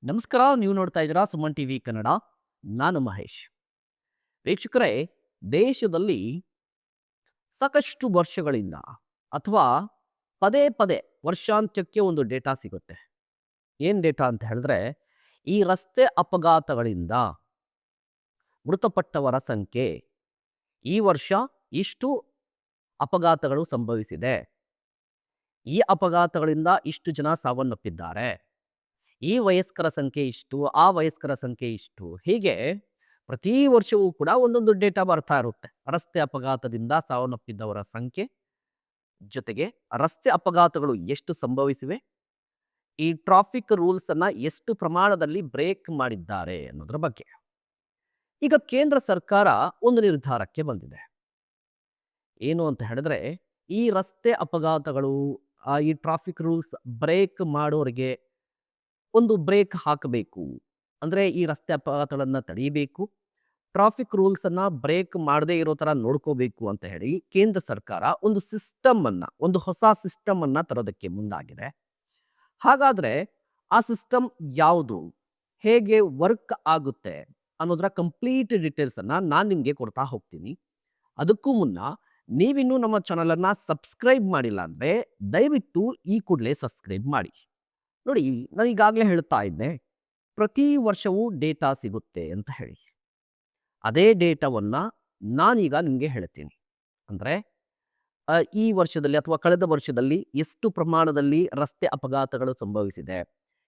ನಮಸ್ಕಾರ. ನೀವು ನೋಡ್ತಾ ಇದ್ದೀರಾ ಸುಮನ್ ಟಿವಿ ಕನ್ನಡ. ನಾನು ಮಹೇಶ್. ವೀಕ್ಷಕರೇ, ದೇಶದಲ್ಲಿ ಸಾಕಷ್ಟು ವರ್ಷಗಳಿಂದ ಅಥವಾ ಪದೇ ಪದೇ ವರ್ಷಾಂತ್ಯಕ್ಕೆ ಒಂದು ಡೇಟಾ ಸಿಗುತ್ತೆ. ಏನು ಡೇಟಾ ಅಂತ ಹೇಳಿದ್ರೆ, ಈ ರಸ್ತೆ ಅಪಘಾತಗಳಿಂದ ಮೃತಪಟ್ಟವರ ಸಂಖ್ಯೆ ಈ ವರ್ಷ ಇಷ್ಟು ಅಪಘಾತಗಳು ಸಂಭವಿಸಿದೆ, ಈ ಅಪಘಾತಗಳಿಂದ ಇಷ್ಟು ಜನ ಸಾವನ್ನಪ್ಪಿದ್ದಾರೆ, ಈ ವಯಸ್ಕರ ಸಂಖ್ಯೆ ಇಷ್ಟು, ಆ ವಯಸ್ಕರ ಸಂಖ್ಯೆ ಇಷ್ಟು, ಹೀಗೆ ಪ್ರತಿ ವರ್ಷವೂ ಕೂಡ ಒಂದೊಂದು ಡೇಟಾ ಬರ್ತಾ ಇರುತ್ತೆ. ರಸ್ತೆ ಅಪಘಾತದಿಂದ ಸಾವನ್ನಪ್ಪಿದ್ದವರ ಸಂಖ್ಯೆ, ಜೊತೆಗೆ ರಸ್ತೆ ಅಪಘಾತಗಳು ಎಷ್ಟು ಸಂಭವಿಸಿವೆ, ಈ ಟ್ರಾಫಿಕ್ ರೂಲ್ಸ್ ಅನ್ನ ಎಷ್ಟು ಪ್ರಮಾಣದಲ್ಲಿ ಬ್ರೇಕ್ ಮಾಡಿದ್ದಾರೆ ಅನ್ನೋದ್ರ ಬಗ್ಗೆ. ಈಗ ಕೇಂದ್ರ ಸರ್ಕಾರ ಒಂದು ನಿರ್ಧಾರಕ್ಕೆ ಬಂದಿದೆ. ಏನು ಅಂತ ಹೇಳಿದ್ರೆ, ಈ ರಸ್ತೆ ಅಪಘಾತಗಳು, ಈ ಟ್ರಾಫಿಕ್ ರೂಲ್ಸ್ ಬ್ರೇಕ್ ಮಾಡೋರಿಗೆ ಒಂದು ಬ್ರೇಕ್ ಹಾಕಬೇಕು. ಅಂದ್ರೆ ಈ ರಸ್ತೆ ಅಪಘಾತಗಳನ್ನ ತಡೆಯಬೇಕು, ಟ್ರಾಫಿಕ್ ರೂಲ್ಸ್ ಅನ್ನ ಬ್ರೇಕ್ ಮಾಡದೇ ಇರೋ ತರ ನೋಡ್ಕೋಬೇಕು ಅಂತ ಹೇಳಿ ಕೇಂದ್ರ ಸರ್ಕಾರ ಒಂದು ಸಿಸ್ಟಮ್ ಅನ್ನ, ಒಂದು ಹೊಸ ಸಿಸ್ಟಮ್ ಅನ್ನ ತರೋದಕ್ಕೆ ಮುಂದಾಗಿದೆ. ಹಾಗಾದ್ರೆ ಆ ಸಿಸ್ಟಮ್ ಯಾವುದು, ಹೇಗೆ ವರ್ಕ್ ಆಗುತ್ತೆ ಅನ್ನೋದರ ಕಂಪ್ಲೀಟ್ ಡೀಟೇಲ್ಸ್ ಅನ್ನ ನಾನು ನಿಮ್ಗೆ ಕೊಡ್ತಾ ಹೋಗ್ತೀನಿ. ಅದಕ್ಕೂ ಮುನ್ನ ನೀವಿನ್ನೂ ನಮ್ಮ ಚಾನಲ್ ಅನ್ನ ಸಬ್ಸ್ಕ್ರೈಬ್ ಮಾಡಿಲ್ಲ ಅಂದ್ರೆ ದಯವಿಟ್ಟು ಈ ಕೂಡಲೇ ಸಬ್ಸ್ಕ್ರೈಬ್ ಮಾಡಿ. ನೋಡಿ, ನಾನು ಈಗಾಗಲೇ ಹೇಳ್ತಾ ಇದ್ದೆ, ಪ್ರತಿ ವರ್ಷವೂ ಡೇಟಾ ಸಿಗುತ್ತೆ ಅಂತ ಹೇಳಿ. ಅದೇ ಡೇಟಾವನ್ನ ನಾನೀಗ ನಿಮಗೆ ಹೇಳ್ತೀನಿ. ಅಂದರೆ ಈ ವರ್ಷದಲ್ಲಿ ಅಥವಾ ಕಳೆದ ವರ್ಷದಲ್ಲಿ ಎಷ್ಟು ಪ್ರಮಾಣದಲ್ಲಿ ರಸ್ತೆ ಅಪಘಾತಗಳು ಸಂಭವಿಸಿದೆ,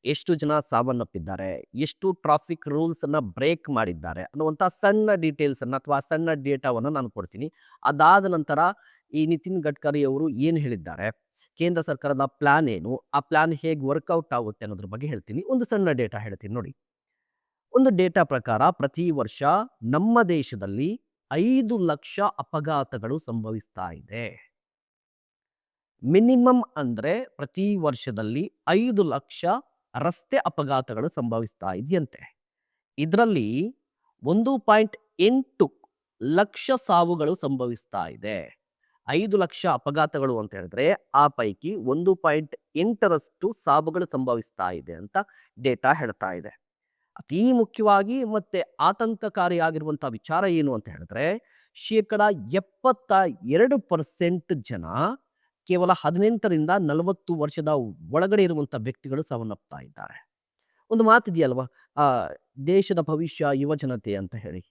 ಎಷ್ಟು ಜನ ಸಾವನ್ನಪ್ಪಿದ್ದಾರೆ, ಎಷ್ಟು ಟ್ರಾಫಿಕ್ ರೂಲ್ಸ್ ಅನ್ನ ಬ್ರೇಕ್ ಮಾಡಿದ್ದಾರೆ ಅನ್ನುವಂಥ ಸಣ್ಣ ಡೀಟೇಲ್ಸ್ ಅನ್ನ ಅಥವಾ ಸಣ್ಣ ಡೇಟಾವನ್ನು ನಾನು ಕೊಡ್ತೀನಿ. ಅದಾದ ನಂತರ ಈ ನಿತಿನ್ ಗಡ್ಕರಿ ಅವರು ಏನು ಹೇಳಿದ್ದಾರೆ, ಕೇಂದ್ರ ಸರ್ಕಾರದ ಪ್ಲಾನ್ ಏನು, ಆ ಪ್ಲಾನ್ ಹೇಗೆ ವರ್ಕೌಟ್ ಆಗುತ್ತೆ ಅನ್ನೋದ್ರ ಬಗ್ಗೆ ಹೇಳ್ತೀನಿ. ಒಂದು ಸಣ್ಣ ಡೇಟಾ ಹೇಳ್ತೀನಿ ನೋಡಿ. ಒಂದು ಡೇಟಾ ಪ್ರಕಾರ ಪ್ರತಿ ವರ್ಷ ನಮ್ಮ ದೇಶದಲ್ಲಿ 5 ಲಕ್ಷ ಅಪಘಾತಗಳು ಸಂಭವಿಸ್ತಾ ಇದೆ. ಮಿನಿಮಮ್ ಅಂದ್ರೆ ಪ್ರತಿ ವರ್ಷದಲ್ಲಿ 5 ಲಕ್ಷ ರಸ್ತೆ ಅಪಘಾತಗಳು ಸಂಭವಿಸ್ತಾ ಇದೆಯಂತೆ. ಇದರಲ್ಲಿ 1.8 ಲಕ್ಷ ಸಾವುಗಳು ಸಂಭವಿಸ್ತಾ ಇದೆ. 5 ಲಕ್ಷ ಅಪಘಾತಗಳು ಅಂತ ಹೇಳಿದ್ರೆ ಆ ಪೈಕಿ 1.8ರಷ್ಟು ಸಾವುಗಳು ಸಂಭವಿಸ್ತಾ ಇದೆ ಅಂತ ಡೇಟಾ ಹೇಳ್ತಾ ಇದೆ. ಅತೀ ಮುಖ್ಯವಾಗಿ ಮತ್ತೆ ಆತಂಕಕಾರಿಯಾಗಿರುವಂತಹ ವಿಚಾರ ಏನು ಅಂತ ಹೇಳಿದ್ರೆ, ಶೇಕಡ 72% ಜನ ಕೇವಲ 18ರಿಂದ 40 ವರ್ಷದ ಒಳಗಡೆ ಇರುವಂತ ವ್ಯಕ್ತಿಗಳು ಸಾವನ್ನಪ್ತಾ ಇದ್ದಾರೆ. ಒಂದು ಮಾತಿದೆಯಲ್ವಾ, ಆ ದೇಶದ ಭವಿಷ್ಯ ಯುವ ಜನತೆ ಅಂತ ಹೇಳಿ.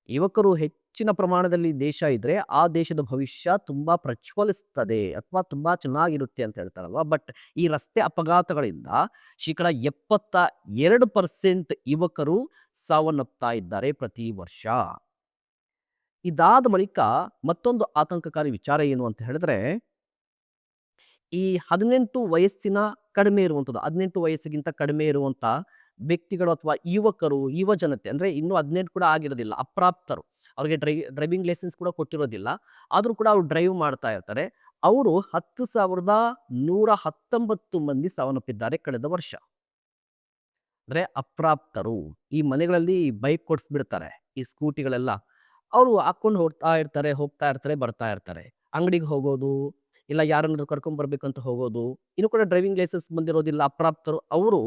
ಯುವಕರು ಹೆಚ್ಚಿನ ಪ್ರಮಾಣದಲ್ಲಿ ದೇಶ ಇದ್ರೆ ಆ ದೇಶದ ಭವಿಷ್ಯ ತುಂಬಾ ಪ್ರಜ್ವಲಿಸ್ತದೆ ಅಥವಾ ತುಂಬಾ ಚೆನ್ನಾಗಿರುತ್ತೆ ಅಂತ ಹೇಳ್ತಾರಲ್ವಾ. ಬಟ್ ಈ ರಸ್ತೆ ಅಪಘಾತಗಳಿಂದ ಶೇಕಡ 72% ಯುವಕರು ಸಾವನ್ನಪ್ತಾ ಇದ್ದಾರೆ ಪ್ರತಿ ವರ್ಷ. ಇದಾದ ಬಳಿಕ ಮತ್ತೊಂದು ಆತಂಕಕಾರಿ ವಿಚಾರ ಏನು ಅಂತ ಹೇಳಿದ್ರೆ, ಈ 18 ವಯಸ್ಸಿನ ಕಡಿಮೆ ಇರುವಂಥದ್ದು, 18 ವಯಸ್ಸಿಗಿಂತ ಕಡಿಮೆ ಇರುವಂತ ವ್ಯಕ್ತಿಗಳು ಅಥವಾ ಯುವಕರು, ಯುವ ಜನತೆ ಅಂದ್ರೆ ಇನ್ನೂ 18 ಕೂಡ ಆಗಿರೋದಿಲ್ಲ, ಅಪ್ರಾಪ್ತರು, ಅವ್ರಿಗೆ ಡ್ರೈವಿಂಗ್ ಲೈಸೆನ್ಸ್ ಕೂಡ ಕೊಟ್ಟಿರೋದಿಲ್ಲ, ಆದ್ರೂ ಕೂಡ ಅವ್ರು ಡ್ರೈವ್ ಮಾಡ್ತಾ ಇರ್ತಾರೆ. ಅವರು 10,119 ಮಂದಿ ಸಾವನ್ನಪ್ಪಿದ್ದಾರೆ ಕಳೆದ ವರ್ಷ. ಅಂದ್ರೆ ಅಪ್ರಾಪ್ತರು, ಈ ಮನೆಗಳಲ್ಲಿ ಬೈಕ್ ಕೊಡ್ಸ್ಬಿಡ್ತಾರೆ, ಈ ಸ್ಕೂಟಿಗಳೆಲ್ಲ, ಅವರು ಹಾಕೊಂಡು ಹೋಗ್ತಾ ಇರ್ತಾರೆ, ಬರ್ತಾ ಇರ್ತಾರೆ. ಅಂಗಡಿಗೆ ಹೋಗೋದು, ಇಲ್ಲ ಯಾರನ್ನಾದ್ರು ಕರ್ಕೊಂಡ್ ಬರ್ಬೇಕಂತ ಹೋಗೋದು, ಇನ್ನು ಕೂಡ ಡ್ರೈವಿಂಗ್ ಲೈಸೆನ್ಸ್ ಬಂದಿರೋದಿಲ್ಲ ಅಪ್ರಾಪ್ತರು, ಅವರು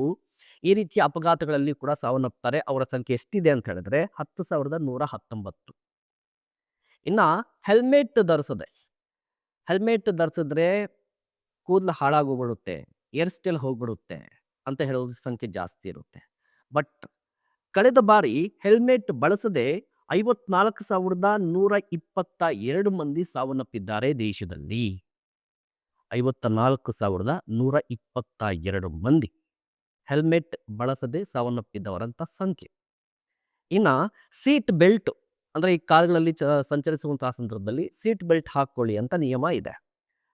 ಈ ರೀತಿಯ ಅಪಘಾತಗಳಲ್ಲಿ ಕೂಡ ಸಾವನ್ನಪ್ತಾರೆ. ಅವರ ಸಂಖ್ಯೆ ಎಷ್ಟಿದೆ ಅಂತ ಹೇಳಿದ್ರೆ 10,119. ಇನ್ನ ಹೆಲ್ಮೆಟ್ ಧರಿಸದೆ, ಹೆಲ್ಮೆಟ್ ಧರಿಸಿದ್ರೆ ಕೂದಲು ಹಾಳಾಗೋಗ್ಬಿಡುತ್ತೆ, ಏರ್ ಸ್ಟೈಲ್ ಹೋಗ್ಬಿಡುತ್ತೆ ಅಂತ ಹೇಳೋದ್ರ ಸಂಖ್ಯೆ ಜಾಸ್ತಿ ಇರುತ್ತೆ. ಬಟ್ ಕಳೆದ ಬಾರಿ ಹೆಲ್ಮೆಟ್ ಬಳಸದೆ 54,122 ಮಂದಿ ಸಾವನ್ನಪ್ಪಿದ್ದಾರೆ ದೇಶದಲ್ಲಿ. 54,122 ಮಂದಿ ಹೆಲ್ಮೆಟ್ ಬಳಸದೆ ಸಾವನ್ನಪ್ಪಿದ್ದವರಂತ ಸಂಖ್ಯೆ. ಇನ್ನ ಸೀಟ್ ಬೆಲ್ಟ್, ಅಂದ್ರೆ ಈ ಕಾರುಗಳಲ್ಲಿ ಸಂಚರಿಸುವಂತಹ ಸಂದರ್ಭದಲ್ಲಿ ಸೀಟ್ ಬೆಲ್ಟ್ ಹಾಕೊಳ್ಳಿ ಅಂತ ನಿಯಮ ಇದೆ.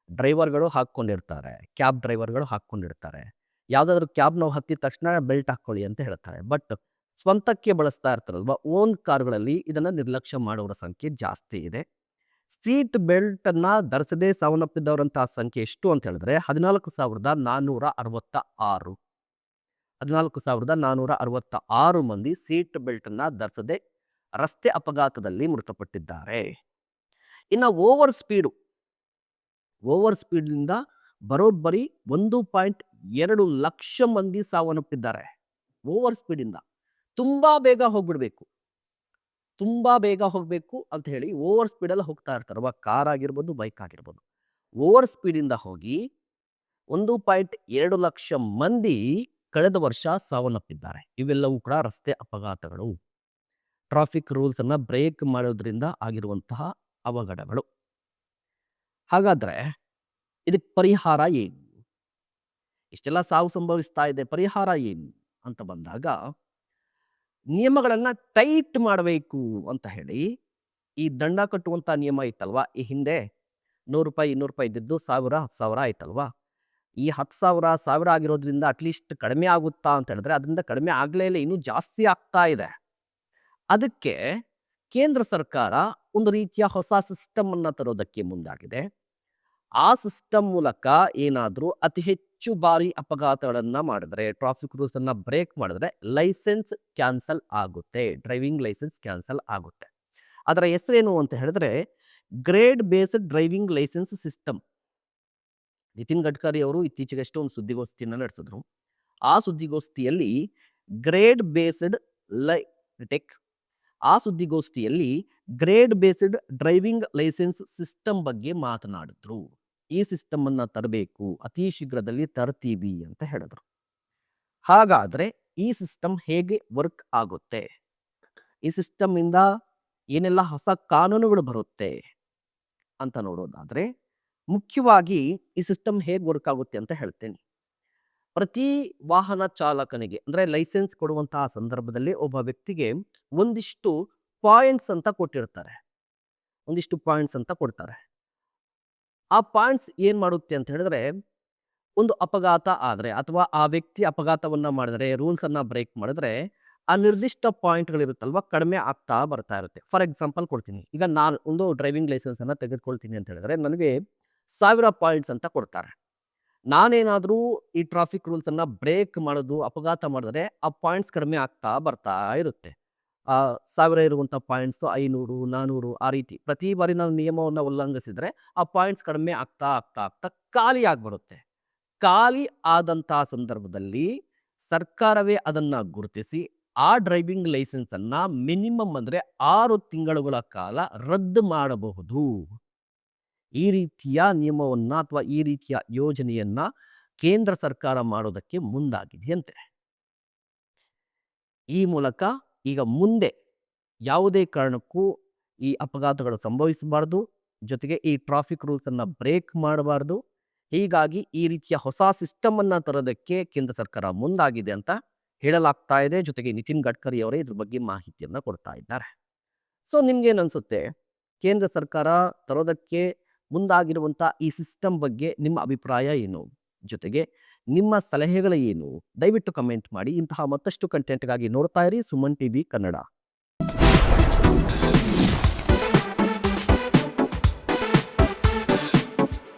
ಡ್ರೈವರ್ಗಳು ಹಾಕ್ಕೊಂಡಿರ್ತಾರೆ, ಕ್ಯಾಬ್ ಡ್ರೈವರ್ಗಳು ಹಾಕ್ಕೊಂಡಿರ್ತಾರೆ. ಯಾವ್ದಾದ್ರು ಕ್ಯಾಬ್ ನಾವು ಹತ್ತಿದ ತಕ್ಷಣ ಬೆಲ್ಟ್ ಹಾಕೊಳ್ಳಿ ಅಂತ ಹೇಳ್ತಾರೆ. ಬಟ್ ಸ್ವಂತಕ್ಕೆ ಬಳಸ್ತಾ ಇರ್ತಾರಲ್ವಾ, ಓನ್ ಕಾರುಗಳಲ್ಲಿ ಇದನ್ನ ನಿರ್ಲಕ್ಷ್ಯ ಮಾಡುವವರ ಸಂಖ್ಯೆ ಜಾಸ್ತಿ ಇದೆ. ಸೀಟ್ ಬೆಲ್ಟ್ ಅನ್ನ ಧರಿಸದೆ ಸಾವನ್ನಪ್ಪಿದ್ದವರಂತಹ ಸಂಖ್ಯೆ ಎಷ್ಟು ಅಂತ ಹೇಳಿದ್ರೆ 14,466. 14,466 ಮಂದಿ ಸೀಟ್ ಬೆಲ್ಟ್ ಅನ್ನ ಧರಿಸದೆ ರಸ್ತೆ ಅಪಘಾತದಲ್ಲಿ ಮೃತಪಟ್ಟಿದ್ದಾರೆ. ಇನ್ನು ಓವರ್ ಸ್ಪೀಡ್ನಿಂದ ಬರೋಬ್ಬರಿ 1.2 ಲಕ್ಷ ಮಂದಿ ಸಾವನ್ನಪ್ಪಿದ್ದಾರೆ. ಓವರ್ ಸ್ಪೀಡಿಂದ ತುಂಬಾ ಬೇಗ ಹೋಗ್ಬಿಡ್ಬೇಕು, ತುಂಬಾ ಬೇಗ ಹೋಗ್ಬೇಕು ಅಂತ ಹೇಳಿ ಓವರ್ ಸ್ಪೀಡಲ್ಲಿ ಹೋಗ್ತಾ ಇರ್ತಾರೆ. ಕಾರ್ ಆಗಿರ್ಬೋದು, ಬೈಕ್ ಆಗಿರ್ಬೋದು. ಓವರ್ ಸ್ಪೀಡಿಂದ ಹೋಗಿ 1.2 ಲಕ್ಷ ಮಂದಿ ಕಳೆದ ವರ್ಷ ಸಾವನ್ನಪ್ಪಿದ್ದಾರೆ. ಇವೆಲ್ಲವೂ ಕೂಡ ರಸ್ತೆ ಅಪಘಾತಗಳು, ಟ್ರಾಫಿಕ್ ರೂಲ್ಸ್ ಅನ್ನ ಬ್ರೇಕ್ ಮಾಡೋದ್ರಿಂದ ಆಗಿರುವಂತಹ ಅವಘಡಗಳು. ಹಾಗಾದ್ರೆ ಇದಕ್ಕೆ ಪರಿಹಾರ ಏನು? ಇಷ್ಟೆಲ್ಲ ಸಾವು ಸಂಭವಿಸ್ತಾ ಇದೆ, ಪರಿಹಾರ ಏನು ಅಂತ ಬಂದಾಗ ನಿಯಮಗಳನ್ನ ಟೈಟ್ ಮಾಡಬೇಕು ಅಂತ ಹೇಳಿ ಈ ದಂಡ ಕಟ್ಟುವಂತ ನಿಯಮ ಇತ್ತಲ್ವಾ, ಈ ಹಿಂದೆ 100 ರೂಪಾಯಿ 200 ರೂಪಾಯಿ ಇದ್ದಿದ್ದು 1000 10,000 ಆಯ್ತಲ್ವಾ. ಈ 10,000 1000 ಆಗಿರೋದ್ರಿಂದ ಅಟ್ಲೀಸ್ಟ್ ಕಡಿಮೆ ಆಗುತ್ತಾ ಅಂತ ಹೇಳಿದ್ರೆ ಅದರಿಂದ ಕಡಿಮೆ ಆಗ್ಲೇ ಇಲ್ಲ, ಇನ್ನೂ ಜಾಸ್ತಿ ಆಗ್ತಾ ಇದೆ. ಅದಕ್ಕೆ ಕೇಂದ್ರ ಸರ್ಕಾರ ಒಂದು ರೀತಿಯ ಹೊಸ ಸಿಸ್ಟಮ್ ಅನ್ನ ತರೋದಕ್ಕೆ ಮುಂದಾಗಿದೆ. ಆ ಸಿಸ್ಟಮ್ ಮೂಲಕ ಏನಾದರೂ ಅತಿ ಹೆಚ್ಚು ಬಾರಿ ಅಪಘಾತಗಳನ್ನ ಮಾಡಿದ್ರೆ, ಟ್ರಾಫಿಕ್ ರೂಲ್ಸ್ ಅನ್ನ ಬ್ರೇಕ್ ಮಾಡಿದ್ರೆ ಲೈಸೆನ್ಸ್ ಕ್ಯಾನ್ಸಲ್ ಆಗುತ್ತೆ, ಡ್ರೈವಿಂಗ್ ಲೈಸೆನ್ಸ್ ಕ್ಯಾನ್ಸಲ್ ಆಗುತ್ತೆ. ಅದರ ಹೆಸರೇನು ಅಂತ ಹೇಳಿದ್ರೆ grade based driving licence system. Nitin Gadkari ಅವರು ಇತ್ತೀಚೆಗಷ್ಟೇ ಒಂದು ಸುದ್ದಿಗೋಷ್ಠಿಯನ್ನು ನಡೆಸಿದ್ರು. ಆ ಸುದ್ದಿಗೋಷ್ಠಿಯಲ್ಲಿ ಗ್ರೇಡ್ ಬೇಸ್ಡ್ ಆ ಸುದ್ದಿಗೋಷ್ಠಿಯಲ್ಲಿ grade based driving licence system ಬಗ್ಗೆ ಮಾತನಾಡಿದ್ರು. ಈ ಸಿಸ್ಟಮ್ ಅನ್ನ ತರಬೇಕು, ಅತಿ ಶೀಘ್ರದಲ್ಲಿ ತರ್ತೀವಿ ಅಂತ ಹೇಳಿದ್ರು. ಹಾಗಾದ್ರೆ ಈ ಸಿಸ್ಟಮ್ ಹೇಗೆ ವರ್ಕ್ ಆಗುತ್ತೆ, ಈ ಸಿಸ್ಟಮ್ ಇಂದ ಏನೆಲ್ಲ ಹೊಸ ಕಾನೂನುಗಳು ಬರುತ್ತೆ ಅಂತ ನೋಡೋದಾದ್ರೆ, ಮುಖ್ಯವಾಗಿ ಈ ಸಿಸ್ಟಮ್ ಹೇಗೆ ವರ್ಕ್ ಆಗುತ್ತೆ ಅಂತ ಹೇಳ್ತೇನೆ. ಪ್ರತಿ ವಾಹನ ಚಾಲಕನಿಗೆ ಅಂದ್ರೆ ಲೈಸೆನ್ಸ್ ಕೊಡುವಂತಹ ಸಂದರ್ಭದಲ್ಲಿ ಒಬ್ಬ ವ್ಯಕ್ತಿಗೆ ಒಂದಿಷ್ಟು ಪಾಯಿಂಟ್ಸ್ ಅಂತ ಕೊಟ್ಟಿರ್ತಾರೆ, ಒಂದಿಷ್ಟು ಪಾಯಿಂಟ್ಸ್ ಅಂತ ಕೊಡ್ತಾರೆ. ಆ ಪಾಯಿಂಟ್ಸ್ ಏನ್ ಮಾಡುತ್ತೆ ಅಂತ ಹೇಳಿದ್ರೆ, ಒಂದು ಅಪಘಾತ ಆದ್ರೆ ಅಥವಾ ಆ ವ್ಯಕ್ತಿ ಅಪಘಾತವನ್ನ ಮಾಡಿದ್ರೆ, ರೂಲ್ಸ್ ಅನ್ನ ಬ್ರೇಕ್ ಮಾಡಿದ್ರೆ ಆ ನಿರ್ದಿಷ್ಟ ಪಾಯಿಂಟ್ಗಳಿರುತ್ತಲ್ವಾ ಕಡಿಮೆ ಆಗ್ತಾ ಬರ್ತಾ ಇರುತ್ತೆ. ಫಾರ್ ಎಕ್ಸಾಂಪಲ್ ಕೊಡ್ತೀನಿ, ಈಗ ನಾನು ಒಂದು ಡ್ರೈವಿಂಗ್ ಲೈಸೆನ್ಸ್ ಅನ್ನ ತೆಗೆದುಕೊಳ್ತೀನಿ ಅಂತ ಹೇಳಿದ್ರೆ ನನಗೆ 1000 ಪಾಯಿಂಟ್ಸ್ ಅಂತ ಕೊಡ್ತಾರೆ. ನಾನೇನಾದರೂ ಈ ಟ್ರಾಫಿಕ್ ರೂಲ್ಸ್ ಅನ್ನ ಬ್ರೇಕ್ ಮಾಡೋದು, ಅಪಘಾತ ಮಾಡಿದ್ರೆ ಆ ಪಾಯಿಂಟ್ಸ್ ಕಡಿಮೆ ಆಗ್ತಾ ಬರ್ತಾ ಇರುತ್ತೆ. 1000 ಇರುವಂಥ ಪಾಯಿಂಟ್ಸ್ 500 400 ಆ ರೀತಿ ಪ್ರತಿ ಬಾರಿ ನಾವು ನಿಯಮವನ್ನು ಉಲ್ಲಂಘಿಸಿದ್ರೆ ಆ ಪಾಯಿಂಟ್ಸ್ ಕಡಿಮೆ ಆಗ್ತಾ ಆಗ್ತಾ ಆಗ್ತಾ ಖಾಲಿ ಆಗ್ಬಿಡುತ್ತೆ. ಖಾಲಿ ಆದಂತಹ ಸಂದರ್ಭದಲ್ಲಿ ಸರ್ಕಾರವೇ ಅದನ್ನ ಗುರುತಿಸಿ ಆ ಡ್ರೈವಿಂಗ್ ಲೈಸೆನ್ಸ್ ಅನ್ನ ಮಿನಿಮಮ್ ಅಂದ್ರೆ 6 ತಿಂಗಳುಗಳ ಕಾಲ ರದ್ದು ಮಾಡಬಹುದು. ಈ ರೀತಿಯ ನಿಯಮವನ್ನ ಅಥವಾ ಈ ರೀತಿಯ ಯೋಜನೆಯನ್ನ ಕೇಂದ್ರ ಸರ್ಕಾರ ಮಾಡೋದಕ್ಕೆ ಮುಂದಾಗಿದೆಯಂತೆ. ಈ ಮೂಲಕ ಈಗ ಮುಂದೆ ಯಾವುದೇ ಕಾರಣಕ್ಕೂ ಈ ಅಪಘಾತಗಳು ಸಂಭವಿಸಬಾರ್ದು, ಜೊತೆಗೆ ಈ ಟ್ರಾಫಿಕ್ ರೂಲ್ಸ್ ಅನ್ನ ಬ್ರೇಕ್ ಮಾಡಬಾರ್ದು. ಹೀಗಾಗಿ ಈ ರೀತಿಯ ಹೊಸ ಸಿಸ್ಟಮ್ ಅನ್ನ ತರೋದಕ್ಕೆ ಕೇಂದ್ರ ಸರ್ಕಾರ ಮುಂದಾಗಿದೆ ಅಂತ ಹೇಳಲಾಗ್ತಾ ಇದೆ. ಜೊತೆಗೆ ನಿತಿನ್ ಗಡ್ಕರಿ ಅವರೇ ಇದ್ರ ಬಗ್ಗೆ ಮಾಹಿತಿಯನ್ನ ಕೊಡ್ತಾ ಇದ್ದಾರೆ. ಸೊ ನಿಮ್ಗೇನ್ ಅನ್ಸುತ್ತೆ, ಕೇಂದ್ರ ಸರ್ಕಾರ ತರೋದಕ್ಕೆ ಮುಂದಾಗಿರುವಂಥ ಈ ಸಿಸ್ಟಮ್ ಬಗ್ಗೆ ನಿಮ್ಮ ಅಭಿಪ್ರಾಯ ಏನು? ಜೊತೆಗೆ ನಿಮ್ಮ ಸಲಹೆಗಳು ಏನು? ದಯವಿಟ್ಟು ಕಮೆಂಟ್ ಮಾಡಿ. ಇಂತಹ ಮತ್ತಷ್ಟು ಕಂಟೆಂಟ್ಗಾಗಿ ನೋಡ್ತಾ ಇರಿ ಸುಮನ್ ಟಿವಿ ಕನ್ನಡ.